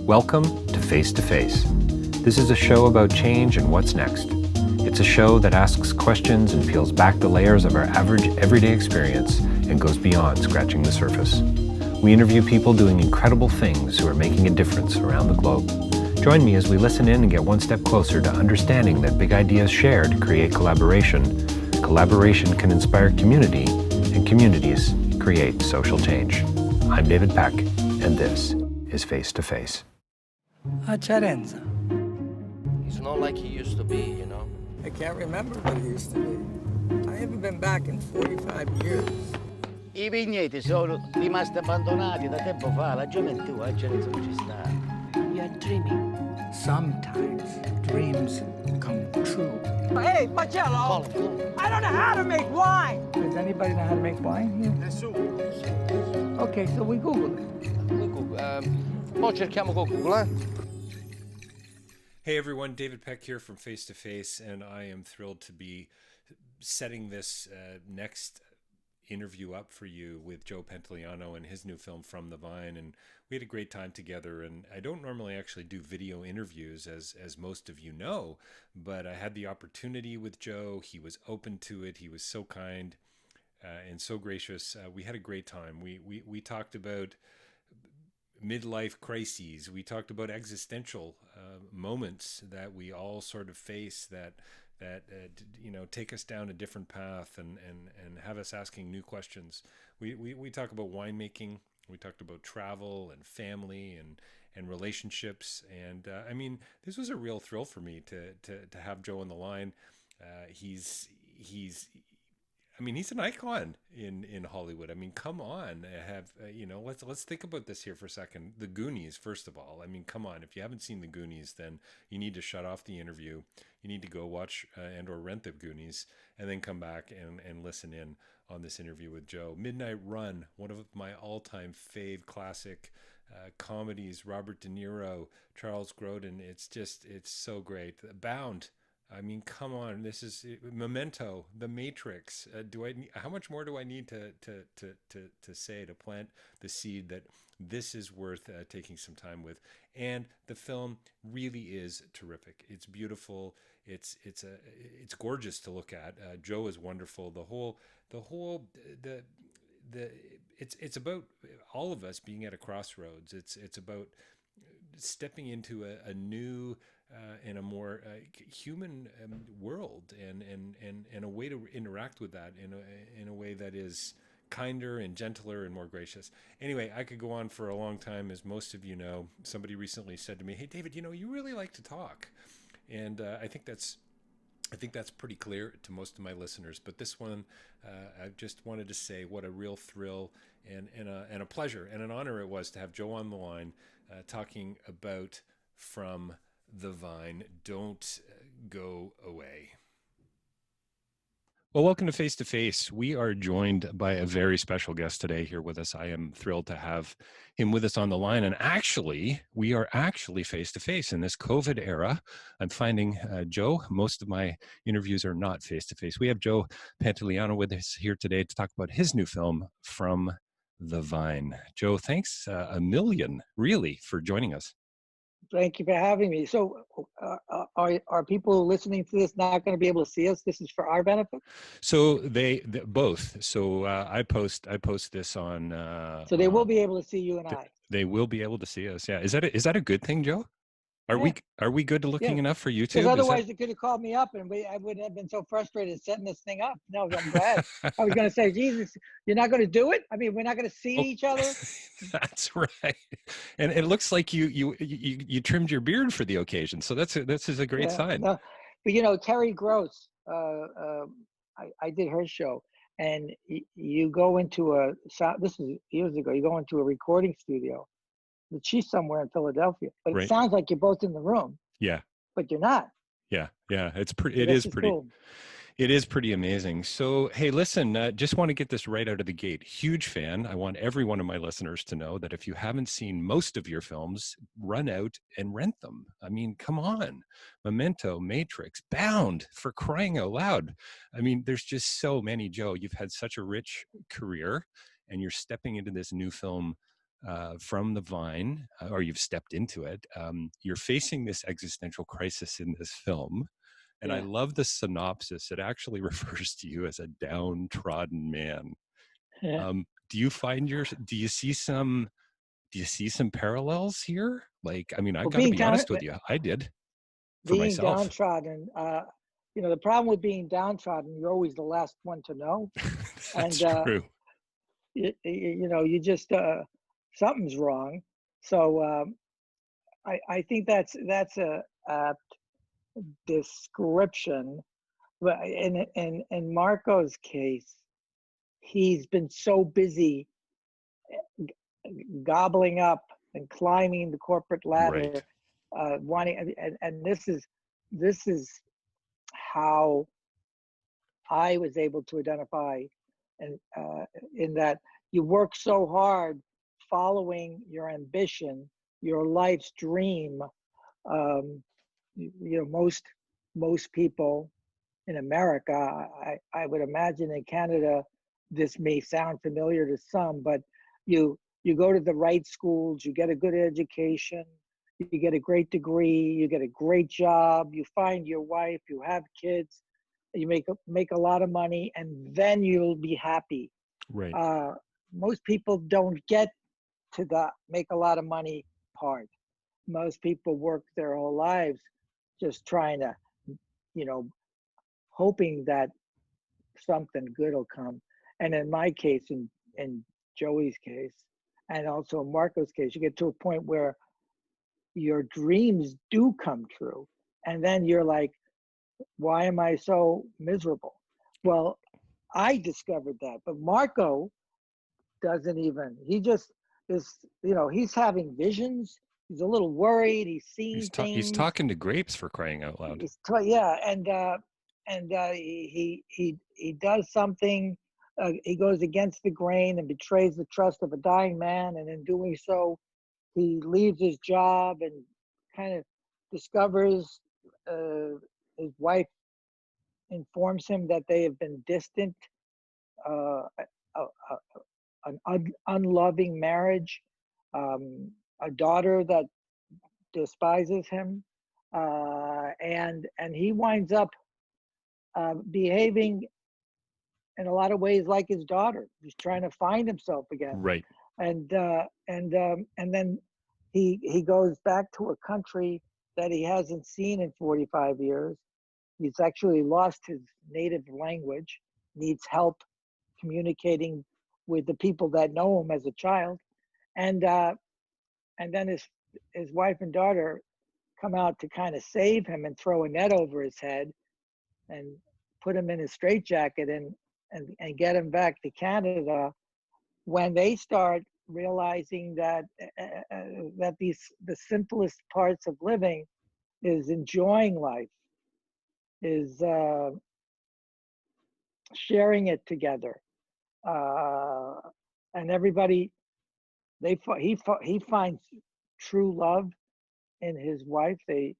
Welcome to Face to Face. This is a show about change and what's next. It's a show that asks questions and peels back the layers of our average everyday experience and goes beyond scratching the surface. We interview people doing incredible things who are making a difference around the globe. Join me as we listen in and get one step closer to understanding that big ideas shared create collaboration. Collaboration can inspire community, and communities create social change. I'm David Peck, and this is Face to Face. Cerenza. He's not like he used to be, you know? I can't remember what it used to be. I haven't been back in 45 years. I vigneti sono rimasti abbandonati da tempo fa, la gioventù a Cerenza non ci sta. You're dreaming. Sometimes dreams come true. Hey, Marcello! I don't know how to make wine! Does anybody know how to make wine here? Nessuno. Okay, so we Googled it. Mo cerchiamo con Google, eh? Hey everyone, David Peck here from Face to Face, and I am thrilled to be setting this next interview up for you with Joe Pantoliano and his new film From the Vine. And we had a great time together, and I don't normally actually do video interviews as most of you know, but I had the opportunity with Joe. He was open to it. He was so kind and so gracious. We had a great time. We talked about midlife crises. We talked about existential moments that we all sort of face that take us down a different path and have us asking new questions. We talk about winemaking. We talked about travel and family and relationships. And I mean, this was a real thrill for me to have Joe on the line. He's an icon in Hollywood. I mean, come on, let's think about this here for a second. The Goonies, first of all. I mean, come on. If you haven't seen the Goonies, then you need to shut off the interview. You need to go watch and or rent the Goonies, and then come back and listen in on this interview with Joe. Midnight Run, one of my all-time fave classic comedies. Robert De Niro, Charles Grodin. It's so great. Bound. I mean, come on! This is Memento, The Matrix. How much more do I need to say to plant the seed that this is worth taking some time with? And the film really is terrific. It's beautiful. It's gorgeous to look at. Joe is wonderful. It's about all of us being at a crossroads. It's about stepping into a new and a more human world and a way to interact with that in a way that is kinder and gentler and more gracious. Anyway, I could go on for a long time. As most of you know, somebody recently said to me, "Hey, David, you really like to talk," and I think that's pretty clear to most of my listeners. But this one, I just wanted to say what a real thrill and a pleasure and an honor it was to have Joe on the line talking about From the Vine. Don't go away. Well, welcome to Face to Face. We are joined by a very special guest today here with us. I am thrilled to have him with us on the line. And actually, we are actually face to face in this COVID era. I'm finding, Joe, most of my interviews are not face to face. We have Joe Pantoliano with us here today to talk about his new film, From the Vine. Joe, thanks a million, really, for joining us. Thank you for having me. So, are people listening to this not going to be able to see us? This is for our benefit. So they both. So I post this on. So they will be able to see you and I. They will be able to see us. Yeah. Is that a good thing, Joe? Are we good looking enough for YouTube? Because otherwise, they could have called me up, and I wouldn't have been so frustrated setting this thing up. No, I'm glad. I was going to say, Jesus, you're not going to do it? I mean, we're not going to see each other. That's right. And it looks like you trimmed your beard for the occasion, so this is a great sign. But Terry Gross, I did her show, and you go into this is years ago. You go into a recording studio. But she's somewhere in Philadelphia, but it sounds like you're both in the room. Yeah, but you're not. Yeah. It's pretty. It is pretty. Cool. It is pretty amazing. So, hey, listen, just want to get this right out of the gate. Huge fan. I want every one of my listeners to know that if you haven't seen most of your films, run out and rent them. I mean, come on. Memento, Matrix, Bound, for crying out loud. I mean, there's just so many, Joe. You've had such a rich career, and you're stepping into this new film from the vine, or you've stepped into it. You're facing this existential crisis in this film. And I Yeah. love the synopsis. It actually refers to you as a downtrodden man. Yeah. Do you find do you see some parallels here? Like, I mean, I've Well, got to be honest with you. I did for being myself. downtrodden, the problem with being downtrodden, you're always the last one to know. That's And, true. you just, something's wrong. So I think that's a description. But in Marco's case, he's been so busy gobbling up and climbing the corporate ladder, Right. wanting, and this is how I was able to identify, and in that you work so hard following your ambition, your life's dream. Most people in America, I would imagine in Canada, this may sound familiar to some, but you go to the right schools, you get a good education, you get a great degree, you get a great job, you find your wife, you have kids, you make a lot of money, and then you'll be happy. Right. Most people don't get to the make a lot of money part. Most people work their whole lives just trying to, you know, hoping that something good will come. And in my case, in Joey's case, and also in Marco's case, you get to a point where your dreams do come true. And then you're like, why am I so miserable? Well, I discovered that, but Marco doesn't even, he just is, he's having visions. He's a little worried. He's seeing He's things. talking to grapes, for crying out loud. Yeah, and he does something. He goes against the grain and betrays the trust of a dying man, and in doing so, he leaves his job and kind of discovers his wife informs him that they have been distant, uh, an unloving marriage, a daughter that despises him, and he winds up behaving in a lot of ways like his daughter. He's trying to find himself again, Right. and then he goes back to a country that he hasn't seen in 45 years. He's actually lost his native language, needs help communicating with the people that know him as a child, and then his wife and daughter come out to kind of save him and throw a net over his head and put him in a straitjacket and get him back to Canada, when they start realizing that the simplest parts of living is enjoying life, is sharing it together, and everybody he finds true love in his wife. They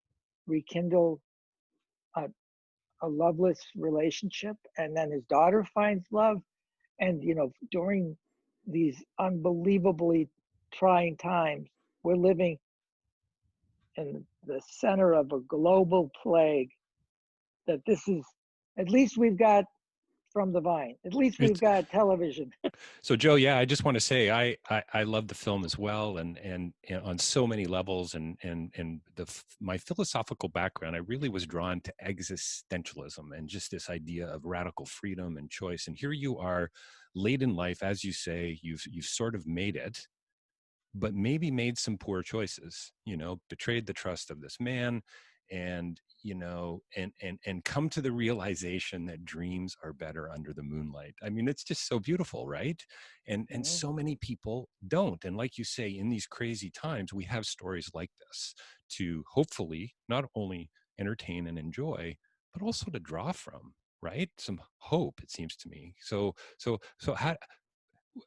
rekindle a loveless relationship, and then his daughter finds love. And during these unbelievably trying times, we're living in the center of a global plague. That this is, at least we've got From the Vine, at least we've It's got television. so, Joe. Yeah, I just want to say I love the film as well, and on so many levels, and my philosophical background, I really was drawn to existentialism and just this idea of radical freedom and choice. And here you are, late in life, as you say, you've sort of made it, but maybe made some poor choices, betrayed the trust of this man, and and come to the realization that dreams are better under the moonlight. I mean, it's just so beautiful, right? And Mhm. so many people don't. And like you say, in these crazy times, we have stories like this to hopefully not only entertain and enjoy, but also to draw from, right? Some hope, it seems to me. So how,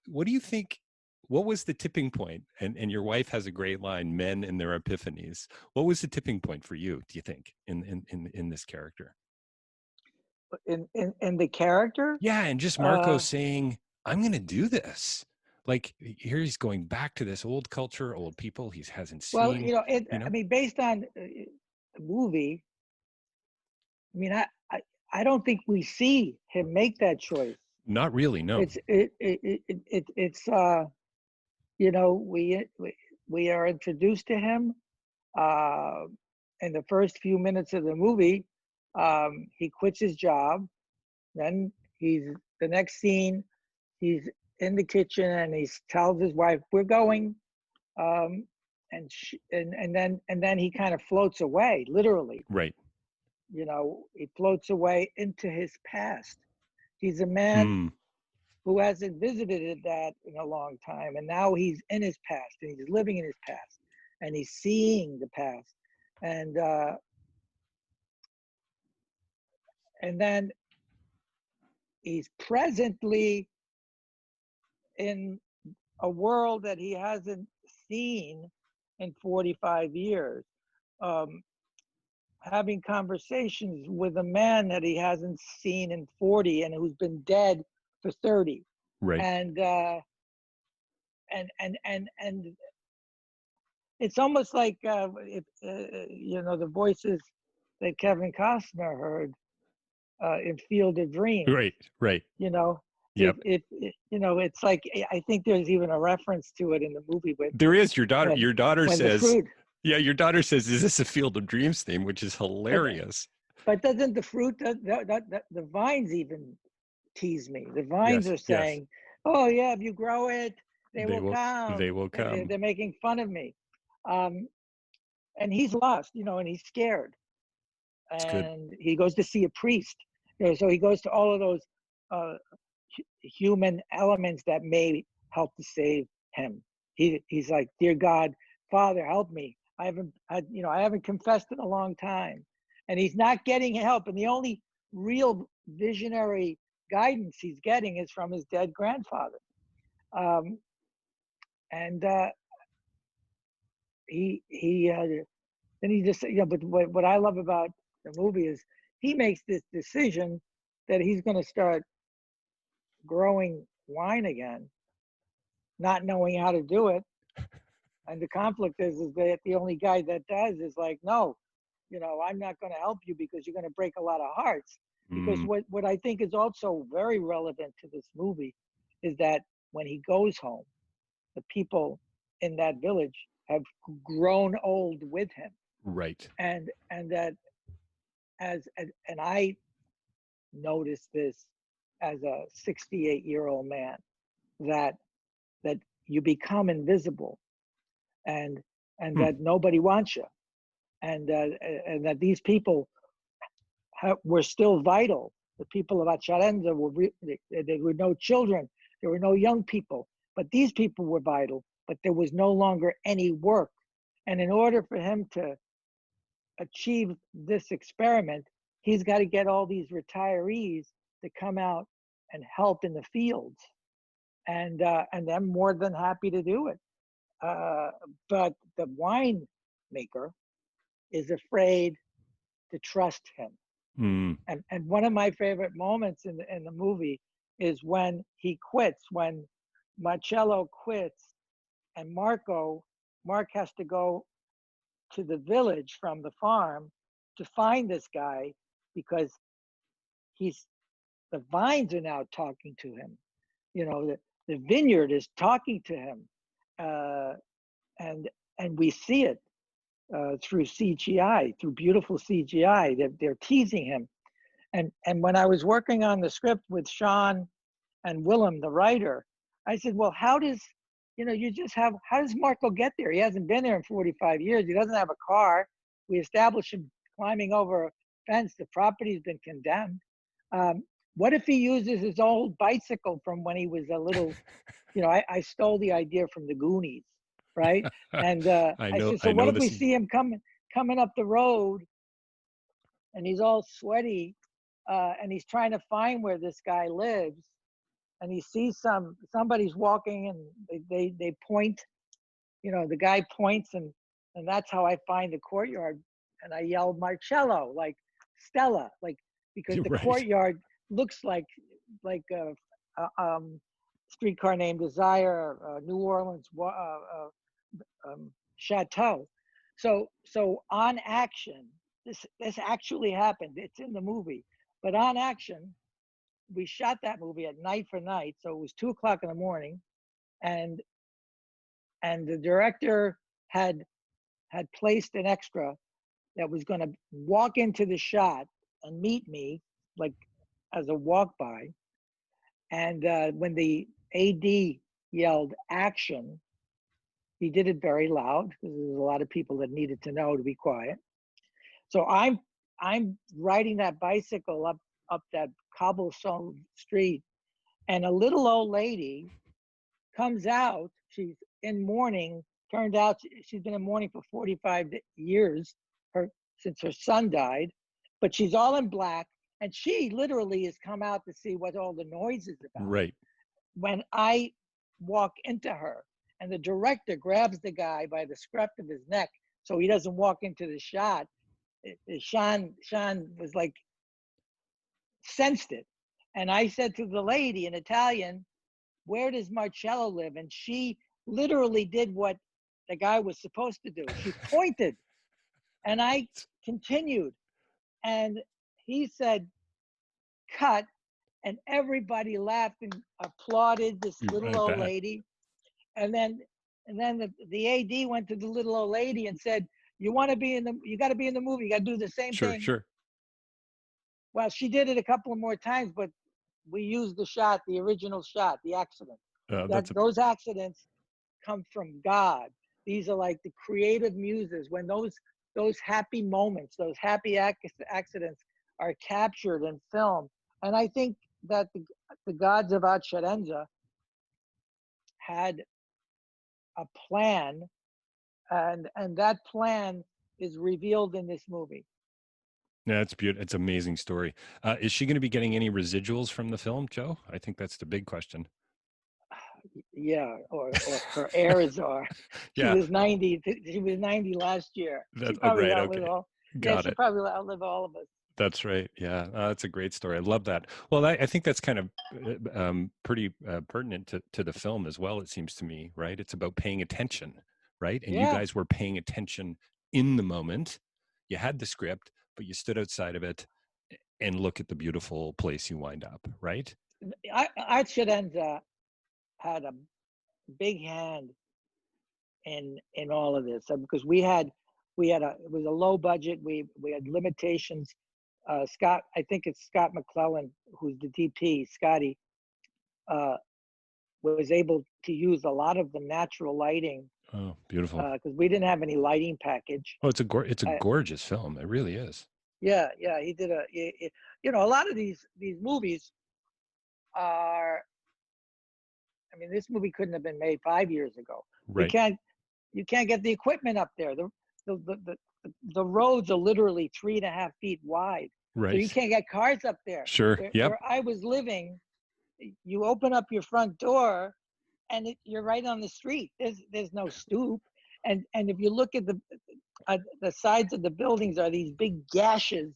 what do you think? What was the tipping point? And your wife has a great line, men and their epiphanies. What was the tipping point for you, do you think, in this character? In the character, Yeah, and just Marco uh, saying, I'm gonna do this. Like here he's going back to this old culture, old people he hasn't Well, seen, I mean, based on the movie, I mean, I don't think we see him make that choice. Not really, no. It's we are introduced to him uh, in the first few minutes of the movie. He quits his job. Then the next scene, he's in the kitchen and he tells his wife, "We're going," and then he kind of floats away, literally. Right. He floats away into his past. He's a man Mm, who hasn't visited that in a long time, and now he's in his past and he's living in his past and he's seeing the past, and then he's presently in a world that he hasn't seen in 45 years, having conversations with a man that he hasn't seen in 40 and who's been dead for 30. right. And and it's almost like if the voices that Kevin Costner heard in Field of Dreams. Right. Right. You know, Yep. it's like I think there's even a reference to it in the movie with There is your daughter. when, Your daughter when the says, fruit. "Yeah." Your daughter says, "Is this a Field of Dreams theme?" Which is hilarious. But doesn't the fruit, the vines even tease me? The vines Yes. are Yes. saying, "Oh yeah, if you grow it, they will come." They will come. They're making fun of me, and he's lost, and he's scared, It's good. and he goes to see a priest. So he goes to all of those uh, human elements that may help to save him. He's like, "Dear God, Father, help me. I haven't confessed in a long time," and he's not getting help. And the only real visionary guidance he's getting is from his dead grandfather. And then he just, But what I love about the movie is he makes this decision that he's going to start growing wine again, not knowing how to do it. And the conflict is that the only guy that does is like, "No, I'm not going to help you because you're going to break a lot of hearts." Because Mm, what I think is also very relevant to this movie is that when he goes home, the people in that village have grown old with him, right. and that and I noticed this as a 68-year-old man, that you become invisible, and Hmm. that nobody wants you, and that these people were still vital. The people of Acharenza there were no children, there were no young people, but these people were vital. But there was no longer any work, and in order for him to achieve this experiment, he's got to get all these retirees to come out and help in the fields, and I'm more than happy to do it. But the winemaker is afraid to trust him. Mm, And one of my favorite moments in the movie is when he quits, when Marcello quits, and Mark has to go to the village from the farm to find this guy, because he's the vines are now talking to him. The vineyard is talking to him, uh, and we see it through CGI, through beautiful CGI. They're teasing him. And when I was working on the script with Sean and Willem, the writer, I said, "Well, how does Marco get there? He hasn't been there in 45 years. He doesn't have a car. We established him climbing over a fence. The property's been condemned. What if he uses his old bicycle from when he was a little, I stole the idea from the Goonies, right?" And I said, "So I what know if we this. see him coming up the road and he's all sweaty, and he's trying to find where this guy lives, and he sees somebody's walking, and they point, the guy points, and that's how I find the courtyard, and I yell Marcello, like Stella, like, because You're the right. courtyard looks like uh, um, Streetcar Named Desire, New Orleans Chateau. So on action, this actually happened. It's in the movie, but on action, we shot that movie at night for night. So it was 2 o'clock in the morning, and the director had placed an extra that was going to walk into the shot and meet me, like as a walk by. And when the AD yelled action, he did it very loud because there was a lot of people that needed to know to be quiet. So I'm riding that bicycle up that cobblestone street, and a little old lady comes out. She's in mourning. Turned out she's been in mourning for 45 years, since her son died, but she's all in black, and she literally has come out to see what all the noise is about. Right. When I walk into her, and the director grabs the guy by the scruff of his neck so he doesn't walk into the shot. Sean was like, sensed it. And I said to the lady in Italian, "Where does Marcello live?" And she literally did what the guy was supposed to do. She pointed, and I continued. And he said, "Cut." And everybody laughed and applauded this little old lady. And then the AD went to the little old lady and said, you got to be in the movie. You got to do the same thing. Sure. Well, she did it a couple of more times, but we used the original shot, the accident. Those accidents come from God. These are like the creative muses. When those happy moments, those happy accidents are captured in film. And I think that the gods of Eccellenza had a plan, and that plan is revealed in this movie. Yeah, it's beautiful. It's an amazing story. Is she going to be getting any residuals from the film, Joe? I think that's the big question. Yeah, or her heirs are. She Yeah. was 90. She was 90 last year. She probably outlived all. Got she it. probably outlived all of us. That's right. Yeah, that's a great story. I love that. Well, I think that's kind of pretty pertinent to the film as well, it seems to me, right? It's about paying attention, right? And you guys were paying attention in the moment. You had the script, but you stood outside of it and look at the beautiful place you wind up, right? Eccellenza had a big hand in all of this, because it was a low budget. We had limitations. Scott, I think it's Scott McClellan, who's the DP, Scotty, was able to use a lot of the natural lighting. Oh, beautiful. Because we didn't have any lighting package. Oh, it's a gorgeous film. It really is. Yeah, he did a lot of these movies are, I mean, this movie couldn't have been made 5 years ago. Right. You can't get the equipment up there. The roads are literally 3.5 feet wide. Right. So you can't get cars up there. Sure. Where I was living, you open up your front door and you're right on the street. There's no stoop. And if you look at the sides of the buildings, are these big gashes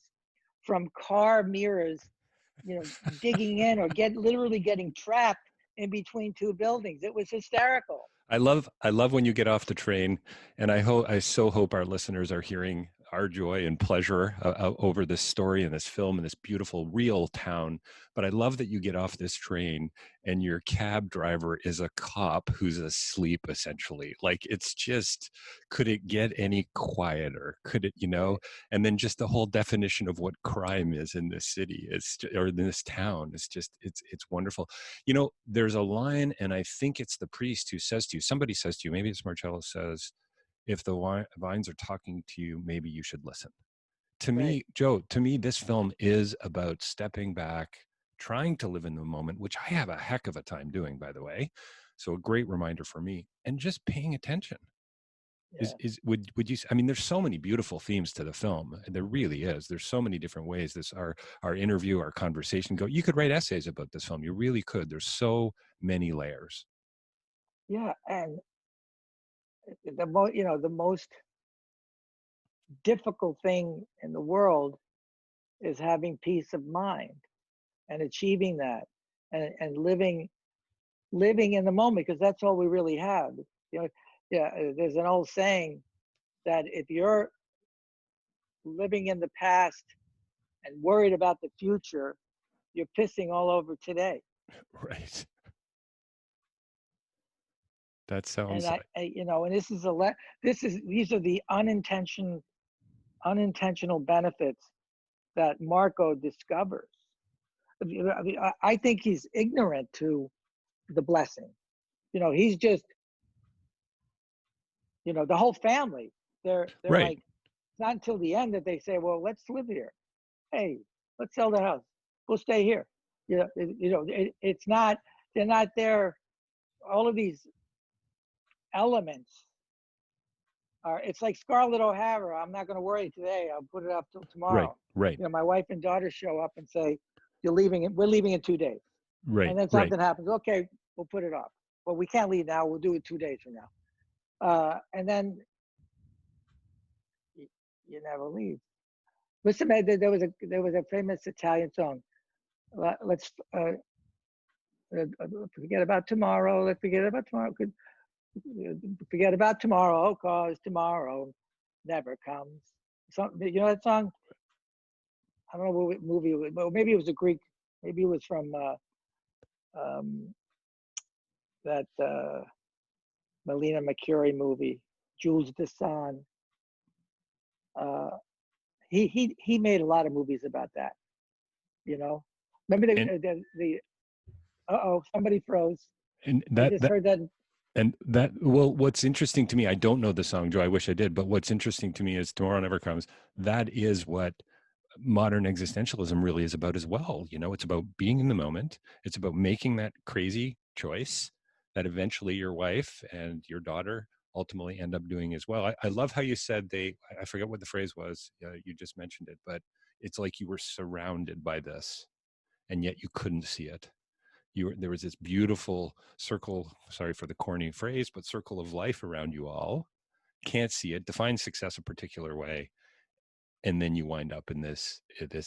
from car mirrors, digging in or literally getting trapped in between two buildings. It was hysterical. I love when you get off the train, and I so hope our listeners are hearing our joy and pleasure over this story and this film and this beautiful real town. But I love that you get off this train and your cab driver is a cop who's asleep, essentially. Like, it's just, could it get any quieter? Could it, and then just the whole definition of what crime is in this city or in this town. It's just, it's wonderful. There's a line, and I think it's the priest who says to you, somebody says to you, maybe it's Marcello, says, if the vines are talking to you, maybe you should listen. To me, Joe, this film is about stepping back, trying to live in the moment, which I have a heck of a time doing, by the way. So a great reminder for me, and just paying attention. Yeah. Would you? I mean, there's so many beautiful themes to the film. There really is. There's so many different ways our interview, our conversation go. You could write essays about this film. You really could. There's so many layers. Yeah, and the most difficult thing in the world is having peace of mind and achieving that, and living living in the moment, because that's all we really have. You know, yeah, there's an old saying that if you're living in the past and worried about the future, you're pissing all over today. Right. That And sounds you know, and these are the unintentional benefits that Marco discovers. I think he's ignorant to the blessing. You know, he's just, you know, the whole family, they're right. like, it's not until the end that they say, well, let's live here. Hey, let's sell the house. We'll stay here. It's not, they're not there. All of these elements are, it's like Scarlett O'Hara. I'm not going to worry today. I'll put it up till tomorrow. Right. You know, my wife and daughter show up and say, we're leaving in 2 days. Right. And then something happens. Okay, we'll put it off. Well, we can't leave now. We'll do it 2 days from now. And then you never leave. Listen, man, there was a famous Italian song. Let's forget about tomorrow. Let's forget about tomorrow. Forget about tomorrow, cause tomorrow never comes. Something, you know that song? I don't know what movie it was, but maybe it was a Greek. Maybe it was from that Melina Mercouri movie, Jules Dessin. He made a lot of movies about that. You know, remember the somebody froze. And I just heard that. And that, well, what's interesting to me, I don't know the song, Joe. I wish I did, but what's interesting to me is Tomorrow Never Comes. That is what modern existentialism really is about as well. You know, it's about being in the moment. It's about making that crazy choice that eventually your wife and your daughter ultimately end up doing as well. I love how you said I forget what the phrase was. You just mentioned it, but it's like you were surrounded by this and yet you couldn't see it. There was this beautiful circle, sorry for the corny phrase, but circle of life around you all. Can't see it, define success a particular way. And then you wind up in this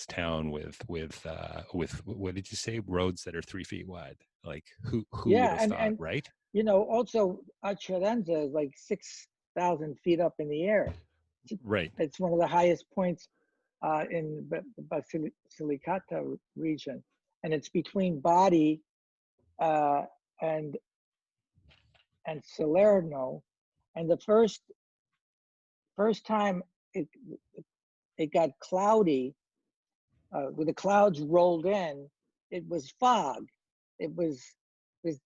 town with what did you say? Roads that are 3 feet wide. Like who would have thought, right? You know, also Acerenza is like 6,000 feet up in the air. Right. It's one of the highest points in the Basilicata region, and it's between Bari and Salerno. And the first time it got cloudy, when the clouds rolled in, it was fog. It was this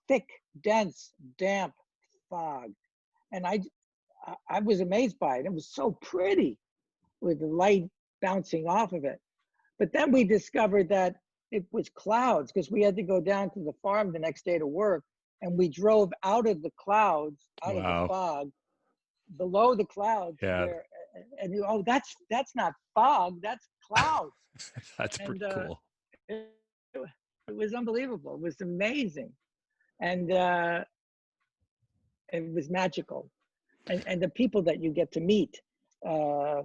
thick, dense, damp fog, and I was amazed by it. It was so pretty, with the light bouncing off of it. But then we discovered that it was clouds, because we had to go down to the farm the next day to work, and we drove out of the clouds, out of the fog, below the clouds. Yeah. There, and that's not fog, that's clouds. That's pretty cool. It was unbelievable. It was amazing, and it was magical. And the people that you get to meet, a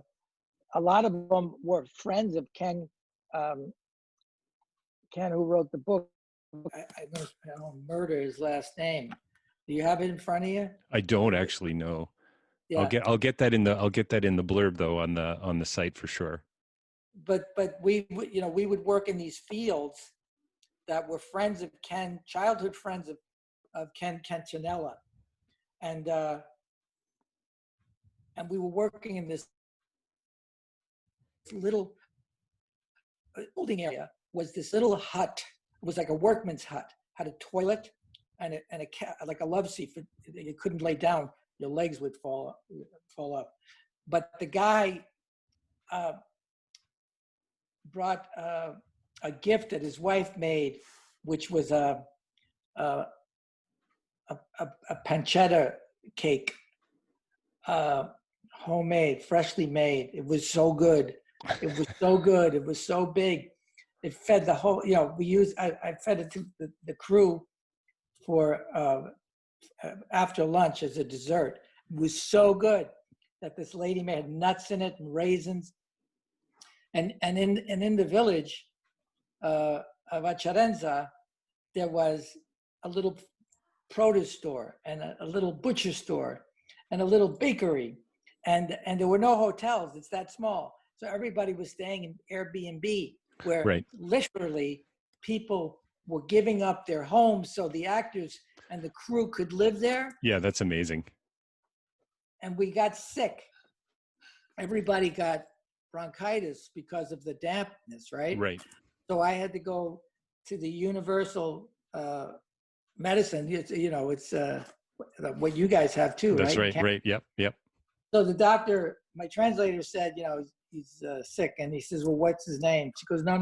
lot of them were friends of Ken. Ken, who wrote the book. I don't murder his last name. Do you have it in front of you? I don't actually know. Yeah. I'll get that in the blurb though on the site for sure. But we would work in these fields that were friends of Ken, childhood friends of Ken Cantonella, and we were working in this little holding area. Was this little hut? It was like a workman's hut. Had a toilet and a like a love seat. You couldn't lay down; your legs would fall up. But the guy brought a gift that his wife made, which was a pancetta cake, homemade, freshly made. It was so good. It was so good. It was so big. It fed the whole, I fed it to the crew for after lunch as a dessert. It was so good that this lady made nuts in it and raisins. And in the village of Acerenza, there was a little produce store and a little butcher store and a little bakery, and there were no hotels. It's that small. So everybody was staying in Airbnb, where Right. literally people were giving up their homes so the actors and the crew could live there. Yeah, that's amazing. And we got sick. Everybody got bronchitis because of the dampness, right? Right. So I had to go to the universal medicine. It's what you guys have too, right? That's right. Right. Yep. Yep. So the doctor, my translator said, he's sick, and he says, well, what's his name? She goes, no,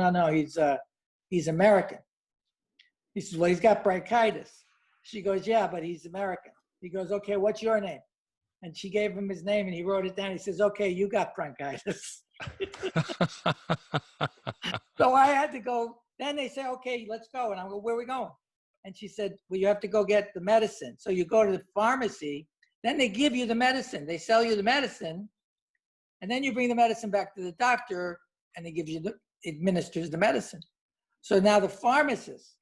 he's American. He says, well, he's got bronchitis. She goes, yeah, but he's American. He goes, okay, what's your name? And she gave him his name, and he wrote it down. He says, okay, you got bronchitis. So I had to go. Then they say, okay, let's go. And I go, where are we going? And she said, well, you have to go get the medicine. So you go to the pharmacy. Then they give you the medicine. They sell you the medicine. And then you bring the medicine back to the doctor, and he administers the medicine. So now the pharmacist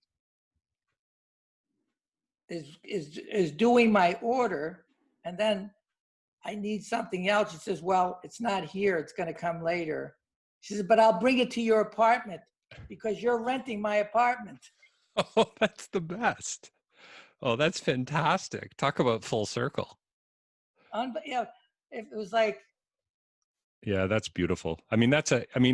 is doing my order, and then I need something else. She says, well, it's not here. It's going to come later. She says, but I'll bring it to your apartment because you're renting my apartment. Oh, that's the best. Oh, that's fantastic. Talk about full circle. It was like, yeah, that's beautiful. I mean,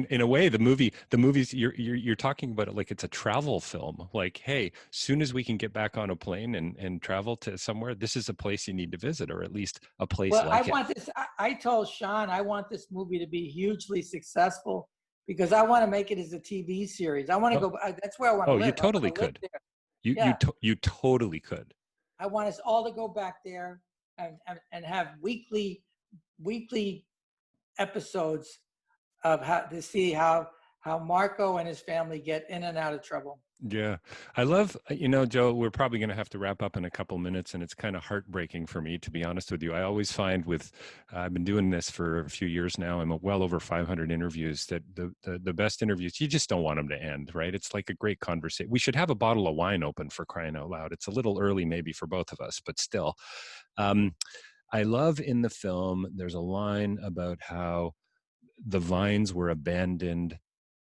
in a way, the movies you're talking about it like it's a travel film. Like, hey, soon as we can get back on a plane and travel to somewhere, this is a place you need to visit, or at least a place like it. I told Sean, I want this movie to be hugely successful because I want to make it as a TV series. I want to go. That's where I want to live. You totally could. You totally could. I want us all to go back there and have weekly episodes of how Marco and his family get in and out of trouble. Yeah. I love, Joe, we're probably going to have to wrap up in a couple minutes, and it's kind of heartbreaking for me, to be honest with you. I always find I've been doing this for a few years now. I'm well over 500 interviews, that the best interviews, you just don't want them to end, right? It's like a great conversation. We should have a bottle of wine open, for crying out loud. It's a little early maybe for both of us, but still. I love in the film, there's a line about how the vines were abandoned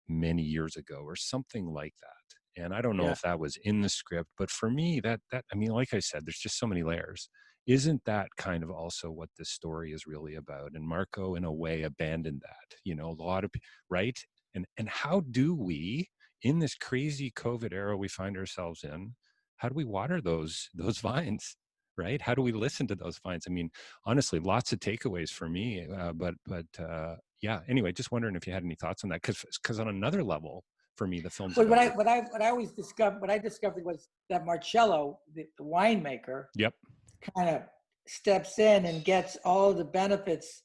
many years ago or something like that. And I don't know if that was in the script, but for me, that I mean, like I said, there's just so many layers. Isn't that kind of also what this story is really about? And Marco, in a way, abandoned that, a lot of, right? And how do we, in this crazy COVID era we find ourselves in, how do we water those vines? Right? How do we listen to those vines? I mean, honestly, lots of takeaways for me. But Anyway, just wondering if you had any thoughts on that, because on another level, for me, the film's. But what I discovered was that Marcello, the winemaker, kind of steps in and gets all the benefits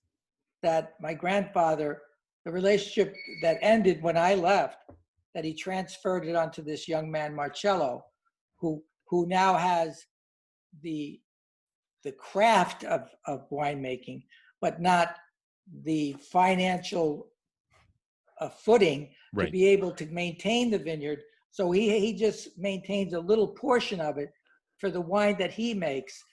that my grandfather, the relationship that ended when I left, that he transferred it onto this young man, Marcello, who now has the craft of winemaking, but not the financial footing to be able to maintain the vineyard. So he just maintains a little portion of it for the wine that he makes,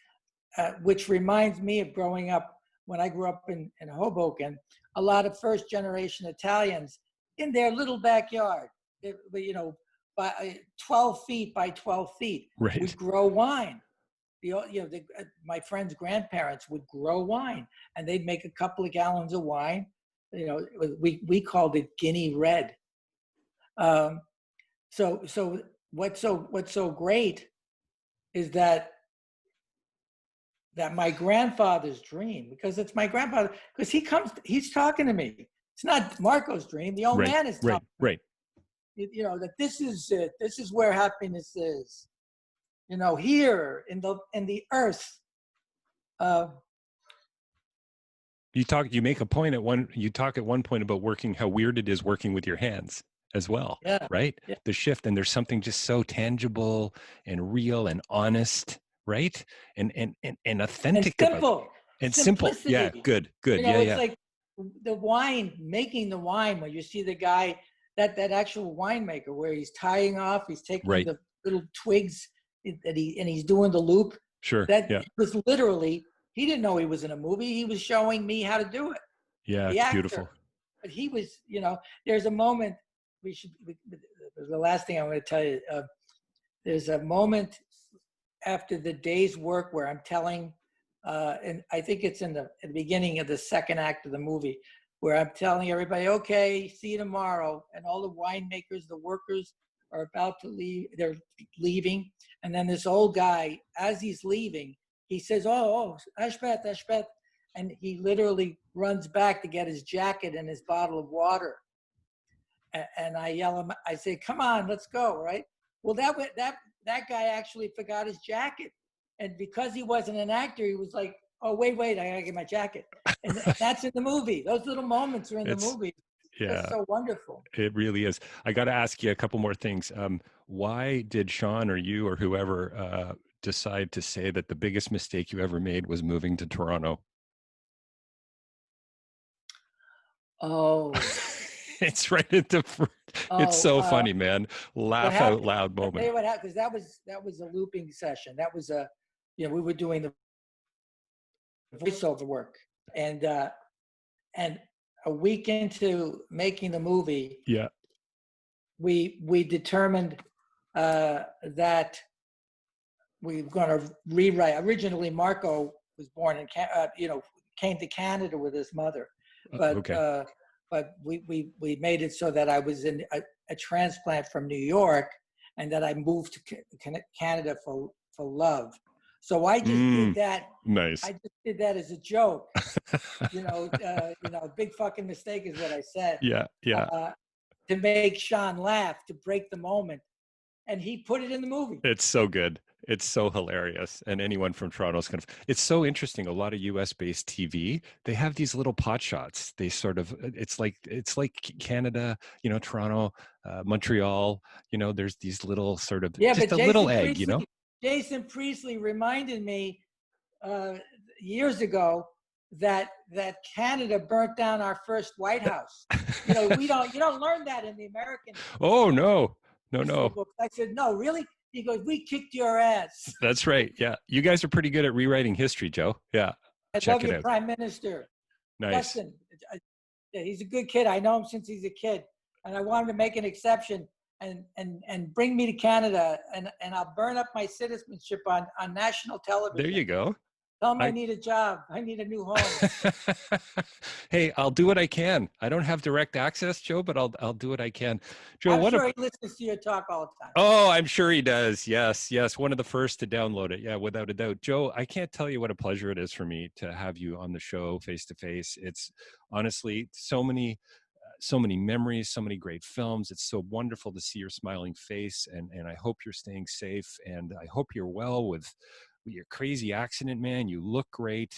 which reminds me of growing up. When I grew up in Hoboken, a lot of first generation Italians in their little backyard, by 12 feet by 12 feet, would grow wine. My friend's grandparents would grow wine, and they'd make a couple of gallons of wine. We called it Guinea Red. So what's so great is that my grandfather's dream, because it's my grandfather, because he's talking to me. It's not Marco's dream. The old man is talking. Right. That this is it. This is where happiness is. Here in the earth. You make a point you talk at one point about how weird it is working with your hands as well, right? Yeah. The shift, and there's something just so tangible and real and honest, right? And authentic. And simple. And simple. Yeah, good. It's like making the wine, when you see the guy, that actual winemaker, where he's tying off, he's taking the little twigs and he's doing the loop. Sure. That Yeah. was literally, he didn't know he was in a movie. He was showing me how to do it. Yeah. The It's actor. beautiful. But he was, there's a moment the last thing I'm going to tell you. There's a moment after the day's work where I'm telling, and I think it's in the beginning of the second act of the movie, where I'm telling everybody, okay, see you tomorrow. And all the winemakers, the workers are about to leave. They're leaving. And then this old guy, as he's leaving, he says, oh, Ashbeth. And he literally runs back to get his jacket and his bottle of water. And I yell him, I say, come on, let's go, right? Well, that guy actually forgot his jacket. And because he wasn't an actor, he was like, oh, wait, I gotta get my jacket. And that's in the movie. Those little moments are in the movie. Yeah. It's so wonderful. It really is. I got to ask you a couple more things. Why did Sean or you or whoever decide to say that the biggest mistake you ever made was moving to Toronto? Oh. It's right at the front. It's so funny, man. Laugh out loud moment. I'll tell you what happened, because that was a looping session. That was we were doing the voiceover work, and a week into making the movie, yeah, we determined that we were going to rewrite. Originally, Marco was born in came to Canada with his mother, but okay. But we made it so that I was in a transplant from New York, and that I moved to Canada for love. So I just did that. Nice. I just did that as a joke. Big fucking mistake is what I said. Yeah. To make Sean laugh, to break the moment, and he put it in the movie. It's so good. It's so hilarious. And anyone from Toronto's it's so interesting. A lot of US based TV, they have these little pot shots. They sort of, it's like Canada, Toronto, Montreal, there's these little sort of, just a little egg, Jason Priestley reminded me years ago that Canada burnt down our first White House. You don't learn that in the American. Oh, no. Books. I said, no, really? He goes, we kicked your ass. That's right. Yeah. You guys are pretty good at rewriting history, Joe. Yeah. I love your Prime Minister. Nice. Listen, he's a good kid. I know him since he's a kid. And I want him to make an exception and bring me to Canada, and I'll burn up my citizenship on national television. There you go. Tell him I need a job. I need a new home. Hey, I'll do what I can. I don't have direct access, Joe, but I'll do what I can. Joe, I'm sure he listens to your talk all the time. Oh, I'm sure he does. Yes. One of the first to download it. Yeah, without a doubt. Joe, I can't tell you what a pleasure it is for me to have you on the show face to face. It's honestly so many memories, so many great films. It's so wonderful to see your smiling face, and I hope you're staying safe, and I hope you're well with your crazy accident, man. You look great,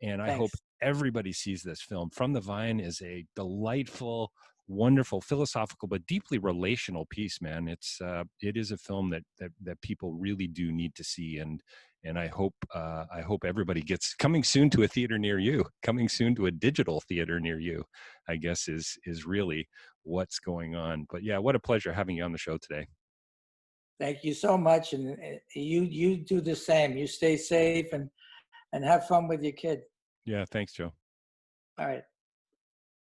and I hope everybody sees this film. From the Vine is a delightful, wonderful, philosophical, but deeply relational piece, man. It is a film that people really do need to see, and I hope everybody gets coming soon to a theater near you, coming soon to a digital theater near you, I guess is really what's going on. But yeah, what a pleasure having you on the show today. Thank you so much, and you do the same. You stay safe and have fun with your kid. Yeah, thanks, Joe. All right.